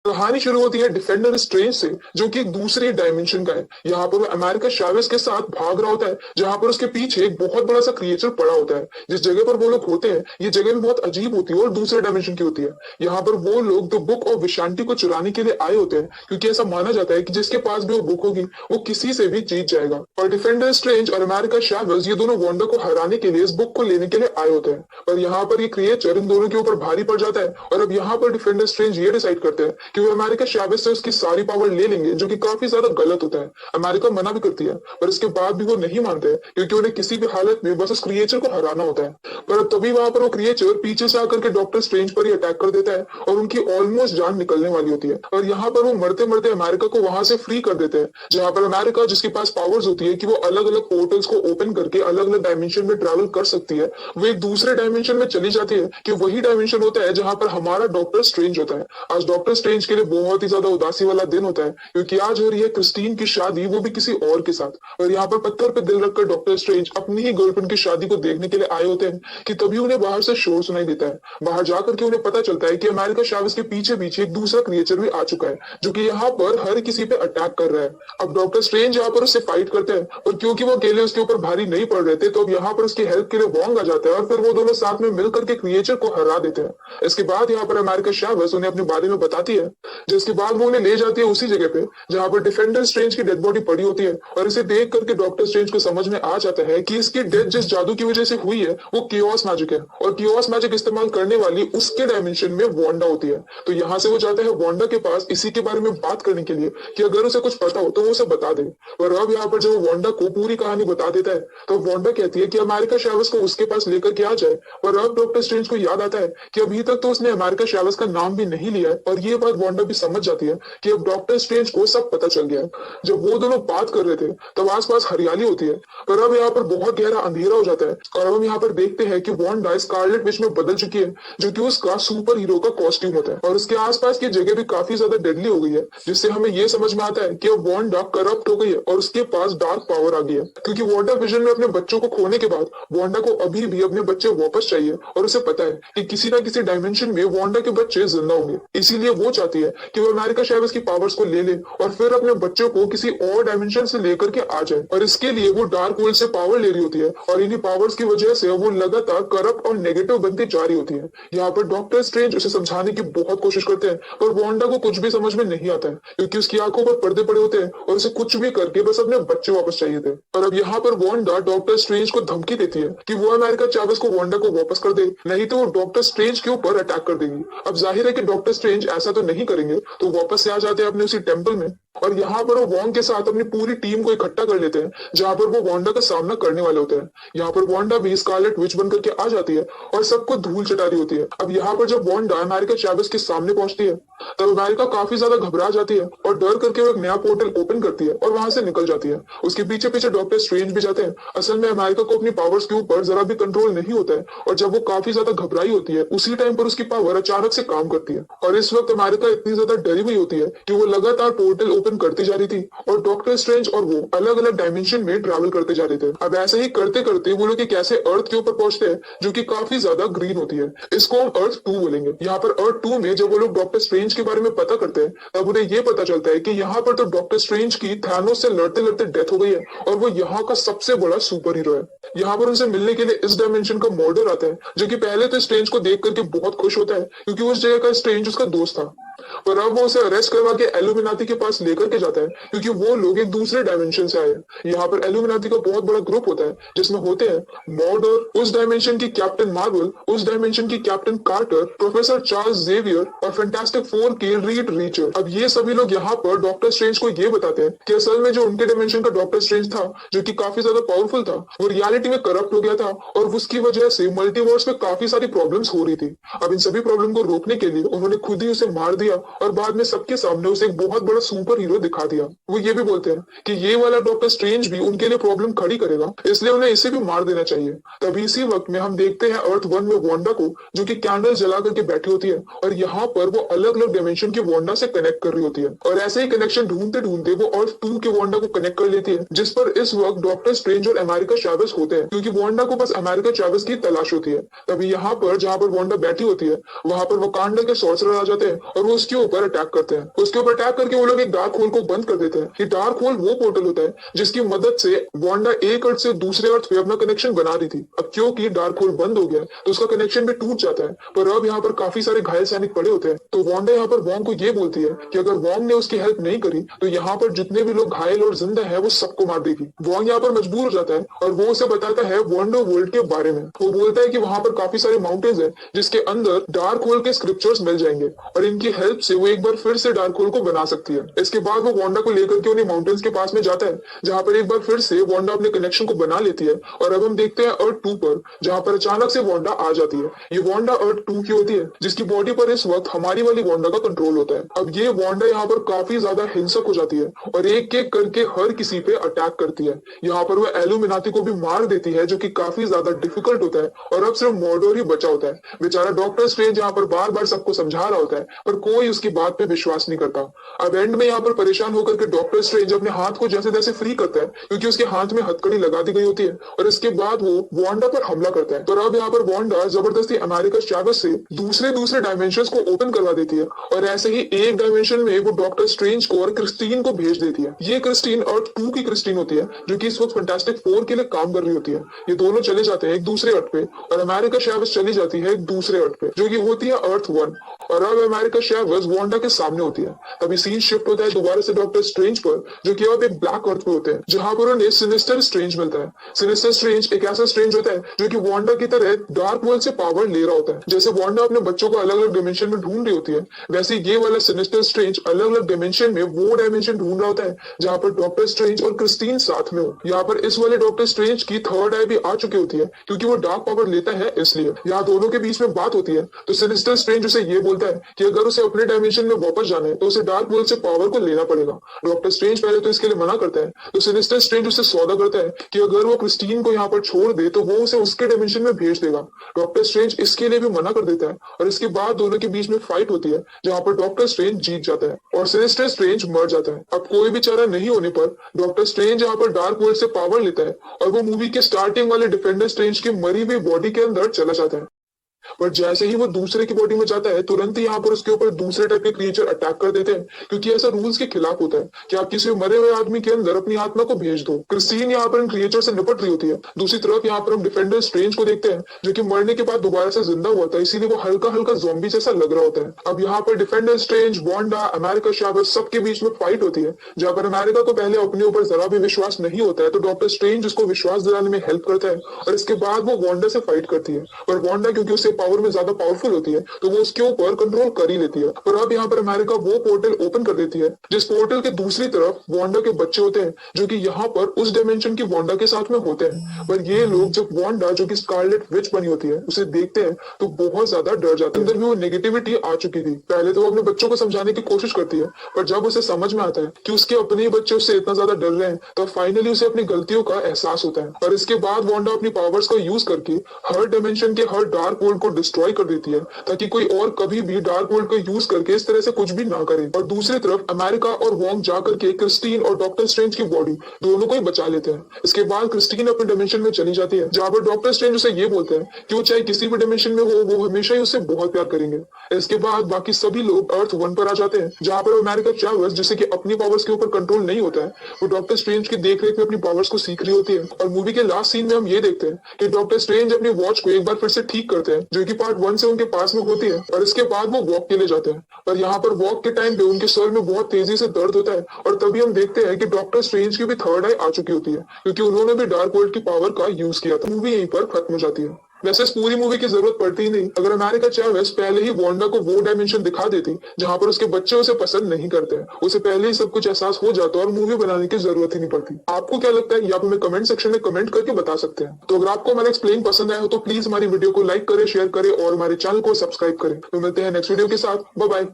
कहानी शुरू होती है डिफेंडर स्ट्रेंज से, जो कि एक दूसरे डायमेंशन का है। यहाँ पर वो अमेरिका चावेस के साथ भाग रहा होता है, जहाँ पर उसके पीछे एक बहुत बड़ा सा क्रिएचर पड़ा होता है। जिस जगह पर वो लोग होते हैं, ये जगह भी बहुत अजीब होती है और दूसरे डायमेंशन की होती है। यहाँ पर वो लोग द बुक ऑफ विशांति को चुराने के लिए आए होते हैं, क्योंकि ऐसा माना जाता है कि जिसके पास भी वो बुक होगी वो किसी से भी जीत जाएगा। और डिफेंडर स्ट्रेंज और अमेरिका चावेस ये दोनों वांडा को हराने के लिए इस बुक को लेने के लिए आए होते हैं। पर यहाँ पर ये क्रिएचर इन दोनों के ऊपर भारी पड़ जाता है, और अब यहाँ पर डिफेंडर स्ट्रेंज ये डिसाइड करते हैं कि वो अमेरिका चावेस से उसकी सारी पावर ले लेंगे, जो कि काफी ज्यादा गलत होता है। अमेरिका मना भी करती है, पर इसके बाद भी वो नहीं मानते, क्योंकि उन्हें किसी भी हालत में बस उस क्रिएचर को हराना होता है। पर अब तभी वहां पर वो क्रिएचर पीछे से आकर के डॉक्टर स्ट्रेंज पर ही अटैक कर देता है, और उनकी ऑलमोस्ट जान निकलने वाली होती है। और यहाँ पर वो मरते मरते अमेरिका को वहां से फ्री कर देते हैं, जहां पर अमेरिका, जिसके पास पावर्स होती है कि वो अलग अलग पोर्टल्स को ओपन करके अलग अलग डायमेंशन में ट्रैवल कर सकती है, वो एक दूसरे डायमेंशन में चली जाती है, कि वही डायमेंशन होता है जहां पर हमारा डॉक्टर स्ट्रेंज होता है। आज डॉक्टर स्ट्रेंज के लिए बहुत ही ज्यादा उदासी वाला दिन होता है, क्योंकि आज हो रही है क्रिस्टीन की शादी, वो भी किसी और के साथ। और यहाँ पर पत्थर पे दिल रखकर डॉक्टर स्ट्रेंज अपनी ही गर्लफ्रेंड की शादी को देखने के लिए आए होते हैं, कि तभी उन्हें बाहर से शोर सुनाई देता है। बाहर जाकर के उन्हें पता चलता है कि अमेरिका चावेस के पीछे पीछे एक दूसरा क्रिएचर भी आ चुका है, जो कि यहाँ पर हर किसी पे अटैक कर रहा है। अब डॉक्टर स्ट्रेंज यहाँ पर उससे फाइट करते हैं, और क्योंकि वो अकेले उसके ऊपर भारी नहीं पड़ रहे थे, तो अब यहाँ पर उसकी हेल्प के लिए वोंग आ जाता है, और फिर वो दोनों साथ में मिलकर के क्रिएचर को हरा देते हैं। इसके बाद यहाँ पर अमेरिका चावेस उन्हें अपने बारे में बताती है, जिसके बाद वो उन्हें ले जाती है उसी जगह पे जहां पर डिफेंडर स्ट्रेंज की डेड बॉडी पड़ी होती है। और इसे देख करके डॉक्टर स्ट्रेंज को समझ में आ जाता है कि इसकी डेथ जिस जादू की वजह से हुई है वो कियोस मैजिक है, और कियोस मैजिक इस्तेमाल करने वाली उसके डायमेंशन में वांडा होती है। तो यहाँ से वो जाता है वांडा के पास इसी के बारे में बात करने के लिए, कि अगर उसे कुछ पता हो तो वो उसे बता दे। और अब यहाँ पर जब वो वांडा को पूरी कहानी बता देता है, तो वांडा कहती है कि अमेरिका चावेस को उसके पास लेकर के आ जाए। और अब डॉक्टर स्ट्रेंज को याद आता है कि अभी तक तो उसने अमेरिका चावेस का नाम भी नहीं लिया है, और ये बात वांडा भी समझ जाती है कि अब डॉक्टर स्ट्रेंज को सब पता चल गया है। जब वो दोनों बात कर रहे थे तब आसपास हरियाली होती है, पर अब यहाँ पर बहुत गहरा अंधेरा हो जाता है, और अब हम यहाँ पर देखते हैं कि वांडा स्कारलेट विच में बदल चुकी है, जो कि उसका सुपर हीरो का कॉस्ट्यूम होता है। और उसके आसपास की जगह भी काफी ज्यादा डेडली हो गई है, जिससे हमें ये समझ में आता है कि अब वांडा करप्ट हो गई है और उसके पास डार्क पावर आ गई है। क्योंकि वांडा विजन में अपने बच्चों को खोने के बाद वांडा को अभी भी अपने बच्चे वापस चाहिए, और उसे पता है कि किसी ना किसी डायमेंशन में वांडा के बच्चे जिंदा होंगे। इसीलिए वो चाहती है कि वो अमेरिका चावेस की पावर्स को ले ले और फिर अपने बच्चों को किसी और डायमेंशन से लेकर के आ जाए। और इसके लिए वो डार्क वर्ल्ड से पावर ले रही होती है, और इन्हीं पावर्स की वजह से वो लगातार करप्ट और नेगेटिव बनती जा रही होती है। यहाँ पर डॉक्टर स्ट्रेंज उसे समझाने की बहुत कोशिश करते हैं, पर वांडा को कुछ भी समझ में नहीं आता है, क्योंकि उसकी आंखों पर पर्दे पड़े होते हैं, और उसे कुछ भी करके बस अपने बच्चे वापस चाहिए थे। और अब यहाँ पर वांडा डॉक्टर स्ट्रेंज को धमकी देती है कि वो अमेरिका चावेस को वांडा को वापस कर दे, नहीं तो वो डॉक्टर स्ट्रेंज के ऊपर अटैक कर देगी। अब जाहिर है कि डॉक्टर स्ट्रेंज ऐसा तो नहीं करेंगे, तो वापस से आ जाते हैं अपने उसी टेम्पल में, और यहाँ पर वो वॉन्ग के साथ अपनी पूरी टीम को इकट्ठा कर लेते हैं, जहाँ पर वो वांडा का सामना करने वाले होते हैं। यहाँ पर वांडा भी स्कारलेट विच बन करके आ जाती है और सबको धूल चटा रही होती है। अब यहाँ पर जब वांडा अमेरिका चावेस के सामने पहुंचती है, तब अमेरिका काफी ज्यादा घबरा जाती है, और डर करके वो एक नया पोर्टल ओपन करती है और वहां से निकल जाती है। उसके पीछे पीछे डॉक्टर स्ट्रेंज भी जाते हैं। असल में अमेरिका को अपनी पावर्स के ऊपर जरा भी कंट्रोल नहीं होता है, और जब वो काफी ज्यादा घबराई होती है, उसी टाइम पर उसकी पावर अचानक से काम करती है। और इस वक्त अमेरिका इतनी ज्यादा डरी हुई होती है कि वो लगातार पोर्टल ओपन करती जा रही थी, और डॉक्टर स्ट्रेंज और वो अलग अलग डायमेंशन में ट्रैवल करते जा रहे थे। अब ऐसे ही करते करते वो लोग एक ऐसे अर्थ के ऊपर पहुंचते हैं जो कि काफी ज्यादा ग्रीन होती है। इसको हम अर्थ 2 बोलेंगे। यहाँ पर अर्थ 2 में जब वो लोग डॉक्टर स्ट्रेंज के बारे में पता करते हैं, तब उन्हें ये पता चलता है कि यहाँ पर तो डॉक्टर स्ट्रेंज की थैनोस से लड़ते लड़ते डेथ हो गई है, और वो यहाँ का सबसे बड़ा सुपर हीरो है। यहाँ पर उनसे मिलने के लिए इस डायमेंशन का मॉडल आता है, जो कि पहले तो स्ट्रेंज को देख करके बहुत खुश होता है, क्योंकि उस जगह का स्ट्रेंज उसका दोस्त था। पर अब वो उसे अरेस्ट करवा के एल्यूमिनाटी के पास लेकर के जाता है, क्योंकि वो लोग एक दूसरे डायमेंशन से आए हैं। यहाँ पर एल्यूमिनाटी का बहुत बड़ा ग्रुप होता है, जिसमें होते हैं मॉर्डर, उस डायमेंशन की कैप्टन मार्वल, उस डायमेंशन की Captain Carter, professor Charles Xavier और फैंटास्टिक फोर के रीड रीचर। अब ये सभी लोग यहाँ पर डॉक्टर स्ट्रेंज को ये बताते हैं कि असल में जो उनके डायमेंशन का डॉक्टर स्ट्रेंज था, जो कि काफी ज्यादा पावरफुल था, वो रियलिटी में करप्ट हो गया था, और उसकी वजह से मल्टीवर्स में काफी सारी प्रॉब्लम्स हो रही थी। अब इन सभी प्रॉब्लम को रोकने के लिए उन्होंने खुद ही उसे मार दिया, और बाद में सबके सामने उसे एक बहुत बड़ा सुपर हीरो दिखा दिया। वो ये भी बोलते हैं कि ये वाला डॉक्टर स्ट्रेंज भी उनके लिए प्रॉब्लम खड़ी करेगा, इसलिए उन्हें इसे भी मार देना चाहिए। तभी इसी वक्त में हम देखते हैं अर्थ 1 में वांडा को, जो कि कैंडल जला करके बैठी होती है, और यहाँ पर वो अलग अलग डायमेंशन के वांडा से कनेक्ट कर रही होती है। और ऐसे ही कनेक्शन ढूंढते ढूंढते वो अर्थ 2 के वांडा को कनेक्ट कर लेती है, जिस पर इस वक्त डॉक्टर स्ट्रेंज और अमेरिका चावेस होते हैं, क्योंकि वांडा को बस अमेरिका चावेस की तलाश होती है। तभी यहाँ पर जहाँ पर वांडा बैठी होती है, वहां पर वकांडा के सॉर्सरर आ जाते हैं, और वो उसके ऊपर अटैक करते हैं। उसके ऊपर अटैक करके वो लोग एक डार्क होल को बंद कर देते हैं। ये डार्क होल वो पोर्टल होता है जिसकी मदद से वांडा एक अर्थ से दूसरे अर्थ पे अपना कनेक्शन बना रही थी। अब क्योंकि डार्क होल बंद हो गया तो उसका कनेक्शन भी टूट जाता है, पर अब यहाँ पर काफी सारे घायल सैनिक पड़े होते हैं। तो वांडा यहाँ पर वॉन्ग को ये बोलती है कि अगर वॉन्ग ने उसकी हेल्प नहीं करी तो यहाँ पर जितने भी लोग घायल और जिंदा है वो सबको मार देगी। वॉन्ग यहाँ पर मजबूर हो जाता है और वो उसे बताता है वंडर वर्ल्ड के बारे में। वो बोलता है कि वहां पर काफी सारे माउंटेन्स हैं जिसके अंदर डार्क होल के स्क्रिप्चर्स मिल जाएंगे और इनकी हेल्प से वो एक बार फिर से डार्क होल को बना सकती है। इसके बाद वो वांडा को लेकर के उन्हें माउंटेन्स के पास में जाता है जहां पर एक बार फिर से वांडा अपने कनेक्शन को बना लेती है। और अब हम देखते हैं अर्थ 2 पर, जहां पर अचानक से वांडा आ जाती है। ये वांडा अर्थ 2 की होती है जिसकी बॉडी पर इस वक्त हमारी वाली वांडा का कंट्रोल होता है। अब ये वांडा यहाँ पर काफी ज्यादा हिंसक हो जाती है और एक एक करके हर किसी पे अटैक करती है। यहाँ पर वो एलुमिनाती को भी मार देती है जो कि काफी ज्यादा डिफिकल्ट होता है और अब सिर्फ मॉर्डोर ही बचा होता है। बेचारा डॉक्टर स्ट्रेंज यहाँ पर बार बार सबको समझा रहा होता है पर कोई उसकी बात पे विश्वास नहीं करता। अब एंड में यहाँ पर परेशान होकर के डॉक्टर स्ट्रेंज अपने हाथ को जैसे तैसे फ्री करता है क्योंकि उसके हाथ में हथकड़ी लगा दी गई होती है और इसके बाद वो वांडा पर हमला करता है। पर अब यहाँ पर वांडा जबरदस्ती अमेरिका चैवेस से दूसरे डायमेंशन को ओपन करवा देती है और ऐसे ही एक डायमेंशन में वो डॉक्टर स्ट्रेंज को और क्रिस्टीन को भेज देती है। ये क्रिस्टीन अर्थ 2 की क्रिस्टीन होती है जो कि इस वक्त फैंटास्टिक 4 के लिए काम कर रही होती है। ये दोनों चले जाते हैं एक दूसरे अर्थ पे और अमेरिका चैवेस चली जाती है एक दूसरे अर्थ पे जो कि होती है अर्थ 1 और अब अमेरिका चैवेस वांडा के सामने होती है। तभी सीन शिफ्ट होता है दोबारा से डॉक्टर स्ट्रेंज पर जो कि अब एक ब्लैक अर्थ पे होते हैं जहां पर उन्हें सिनिस्टर स्ट्रेंज मिलता है। सिनिस्टर स्ट्रेंज एक ऐसा स्ट्रेंज होता है जो कि वांडा की तरह डार्क वर्ल्ड से पावर ले रहा होता है। जैसे वांडा अपने बच्चों को अलग अलग डायमेंशन में ढूंढ रही होती है वैसे ये वाला सिनिस्टर स्ट्रेंज अलग अलग डायमेंशन में वो डायमेंशन ढूंढ रहा होता है जहां पर डॉक्टर स्ट्रेंज और क्रिस्टीन साथ में हो। यहाँ पर इस वाले डॉक्टर स्ट्रेंज की थर्ड आई भी आ चुकी होती है क्योंकि वो डार्क पावर लेता है इसलिए। यहाँ दोनों के बीच में बात होती है तो सिनिस्टर स्ट्रेंज उसे ये बोलता है कि अगर उसे अपने डायमेंशन में वापस जाना है तो उसे डार्क वर्ल्ड से पावर को लेना पड़ेगा। डॉक्टर स्ट्रेंज पहले तो इसके लिए मना करता है तो सिनिस्टर स्ट्रेंज उसे सौदा करता है कि अगर वो क्रिस्टीन को यहाँ पर छोड़ दे तो वो उसे उसके डायमेंशन में भेज देगा। डॉक्टर स्ट्रेंज इसके लिए भी मना कर देता है और इसके बाद दोनों के बीच में फाइट होती है जहाँ पर डॉक्टर स्ट्रेंज जीत जाता है और सिनिस्टर स्ट्रेंज मर जाता है। अब कोई भी चारा नहीं होने पर डॉक्टर स्ट्रेंज यहाँ पर डार्क वर्ल्ड से पावर लेता है और वो मूवी के स्टार्टिंग वाले डिफेंडर स्ट्रेंज की मरी हुई बॉडी के अंदर चला जाता है। पर जैसे ही वो दूसरे की बॉडी में जाता है तुरंत ही यहाँ पर उसके ऊपर दूसरे टाइप के क्रिएचर अटैक कर देते हैं क्योंकि ऐसा रूल्स के खिलाफ होता है कि आप किसी मरे हुए आदमी के अंदर अपनी आत्मा को भेज दो। क्रिस्टीन यहाँ पर इन क्रिएचर से निपट रही होती है। दूसरी तरफ यहाँ पर हम डिफेंडर स्ट्रेंज को देखते हैं जो कि मरने के बाद दोबारा से जिंदा हुआ था इसीलिए वो हल्का हल्का ज़ॉम्बी जैसा लग रहा होता है। अब यहाँ पर डिफेंडर स्ट्रेंज वांडा अमेरिका चैवेस सबके बीच में फाइट होती है जहाँ पर अमेरिका को पहले अपने ऊपर जरा भी विश्वास नहीं होता है तो डॉक्टर स्ट्रेंज उसको विश्वास दिलाने में हेल्प करता है और इसके बाद वो वांडा से फाइट करती है। पर वांडा क्योंकि उससे पावर में ज्यादा पावरफुल होती है तो वो उसके ऊपर कंट्रोल कर ही लेती है। पर अब यहाँ पर अमेरिका वो पोर्टल ओपन कर देती है जिस पोर्टल के दूसरी तरफ वांडा के बच्चे होते हैं जो कि यहाँ पर उस डायमेंशन की वांडा के साथ में होते हैं। पर ये लोग जब वांडा जो कि स्कारलेट विच बनी होती है उसे देखते हैं तो बहुत ज्यादा डर जाते हैं। अंदर में वो नेगेटिविटी आ चुकी थी। पहले तो वो अपने बच्चों को समझाने की कोशिश करती है पर जब उसे समझ में आता है कि उसके अपने ही बच्चे उससे इतना ज्यादा डर रहे हैं तो फाइनली उसे अपनी गलतियों का एहसास होता है और इसके बाद वांडा अपनी पावर्स का यूज करके हर डायमेंशन के हर डार्क वर्ल्ड को डिस्ट्रॉय कर देती है ताकि कोई और कभी भी डार्क वर्ल्ड का यूज करके इस तरह से कुछ भी ना करे। और दूसरी तरफ अमेरिका और वॉन्ग जाकर के क्रिस्टीन और डॉक्टर स्ट्रेंज की बॉडी दोनों को ही बचा लेते हैं। इसके बाद क्रिस्टीन अपने डायमेंशन में चली जाती है जहां पर डॉक्टर स्ट्रेंज उसे ये बोलते हैं कि वो चाहे किसी भी डायमेंशन में हो वो हमेशा ही उससे बहुत प्यार करेंगे। इसके बाद बाकी सभी लोग अर्थ 1 पर आ जाते हैं जहां पर अमेरिका चैवेस जिसे कि अपनी पावर्स के ऊपर कंट्रोल नहीं होता है वो डॉक्टर स्ट्रेंज की देखरेख में अपनी पावर्स को सीख रही होती है। और मूवी के लास्ट सीन में हम ये देखते हैं कि डॉक्टर स्ट्रेंज अपनी वॉच को एक बार फिर से ठीक करते हैं जो कि पार्ट 1 से उनके पास में होती है और इसके बाद वो वॉक के लिए जाते हैं। पर यहाँ पर वॉक के टाइम पे उनके सर में बहुत तेजी से दर्द होता है और तभी हम देखते हैं कि डॉक्टर स्ट्रेंज की भी थर्ड आई आ चुकी होती है क्योंकि उन्होंने भी डार्क वर्ल्ड की पावर का यूज किया था। मूवी यहीं पर खत्म हो जाती है। वैसे इस पूरी मूवी की जरूरत पड़ती ही नहीं अगर अमेरिका चैवेस पहले ही वांडा को वो डायमेंशन दिखा देती जहां पर उसके बच्चे उसे पसंद नहीं करते हैं। उसे पहले ही सब कुछ एहसास हो जाता और मूवी बनाने की जरूरत ही नहीं पड़ती। आपको क्या लगता है ये आप हमें कमेंट सेक्शन में कमेंट करके बता सकते हैं। तो अगर आपको हमारा एक्सप्लेन पसंद आया हो तो प्लीज हमारी वीडियो को लाइक करें, शेयर करें और हमारे चैनल को सब्सक्राइब करें। तो मिलते हैं नेक्स्ट वीडियो के साथ। Bye bye.